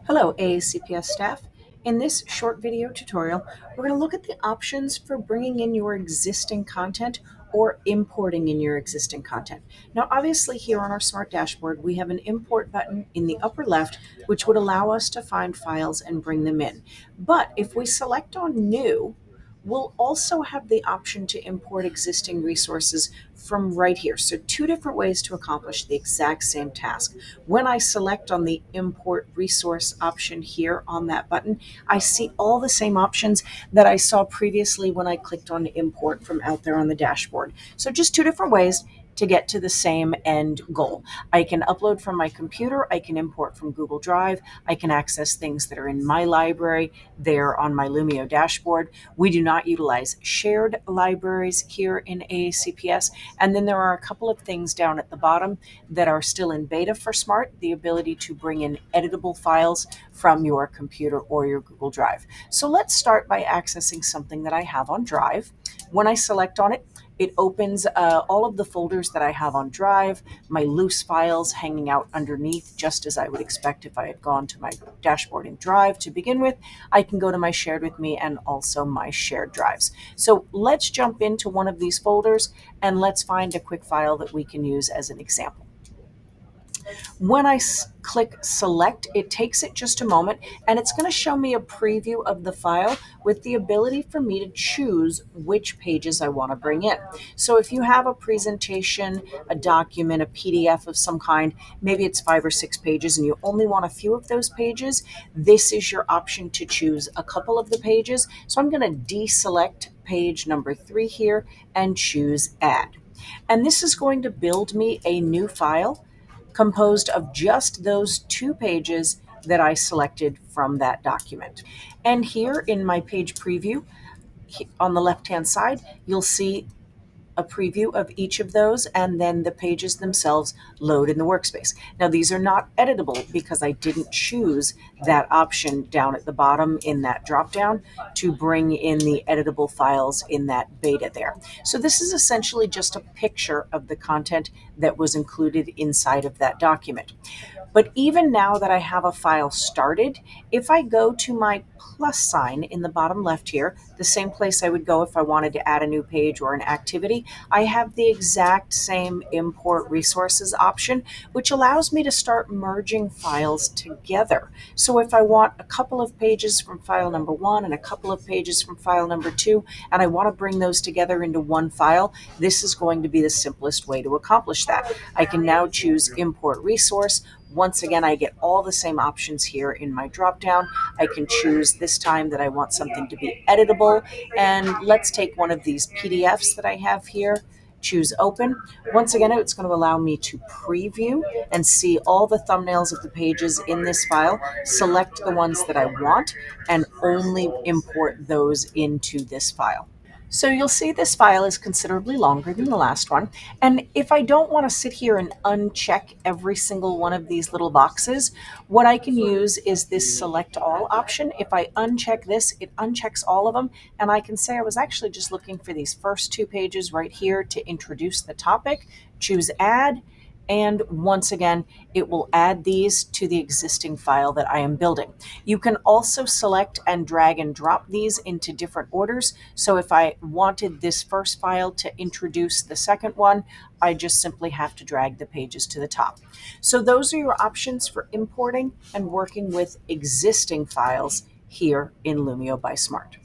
Hello, AACPS staff. In this short video tutorial, we're going to look at the options for bringing in your existing content or importing in your existing content. Now, obviously here on our smart dashboard, we have an import button in the upper left, which would allow us to find files and bring them in. But if we select on new, we'll also have the option to import existing resources from right here. So two different ways to accomplish the exact same task. When I select on the import resource option here on that button, I see all the same options that I saw previously when I clicked on import from out there on the dashboard. So just two different ways to get to the same end goal. I can upload from my computer, I can import from Google Drive, I can access things that are in my library there on my Lumio dashboard. We do not utilize shared libraries here in AACPS. And then there are a couple of things down at the bottom that are still in beta for Smart, the ability to bring in editable files from your computer or your Google Drive. So let's start by accessing something that I have on Drive. When I select on it, it opens all of the folders that I have on Drive, my loose files hanging out underneath, just as I would expect if I had gone to my dashboard in Drive to begin with. I can go to my shared with me and also my shared drives. So let's jump into one of these folders and let's find a quick file that we can use as an example. When I click select, it takes it just a moment and it's going to show me a preview of the file with the ability for me to choose which pages I want to bring in. So if you have a presentation, a document, a PDF of some kind, maybe it's 5 or 6 pages and you only want a few of those pages, this is your option to choose a couple of the pages. So I'm going to deselect page number 3 here and choose add. And this is going to build me a new file composed of just those 2 pages that I selected from that document. And here in my page preview, on the left-hand side, you'll see a preview of each of those, and then the pages themselves load in the workspace. Now, these are not editable because I didn't choose that option down at the bottom in that dropdown to bring in the editable files in that beta there. So this is essentially just a picture of the content that was included inside of that document. But even now that I have a file started, if I go to my plus sign in the bottom left here, the same place I would go if I wanted to add a new page or an activity, I have the exact same import resources option, which allows me to start merging files together. So if I want a couple of pages from file number 1 and a couple of pages from file number 2, and I want to bring those together into one file, this is going to be the simplest way to accomplish that. I can now choose import resource. Once again, I get all the same options here in my dropdown. I can choose this time that I want something to be editable. And let's take one of these PDFs that I have here, choose open. Once again, it's going to allow me to preview and see all the thumbnails of the pages in this file, select the ones that I want, and only import those into this file. So you'll see this file is considerably longer than the last one. And if I don't want to sit here and uncheck every single one of these little boxes, what I can use is this select all option. If I uncheck this, it unchecks all of them. And I can say I was actually just looking for these first 2 pages right here to introduce the topic, choose add, and once again, it will add these to the existing file that I am building. You can also select and drag and drop these into different orders. So if I wanted this first file to introduce the second one, I just simply have to drag the pages to the top. So those are your options for importing and working with existing files here in Lumio by Smart.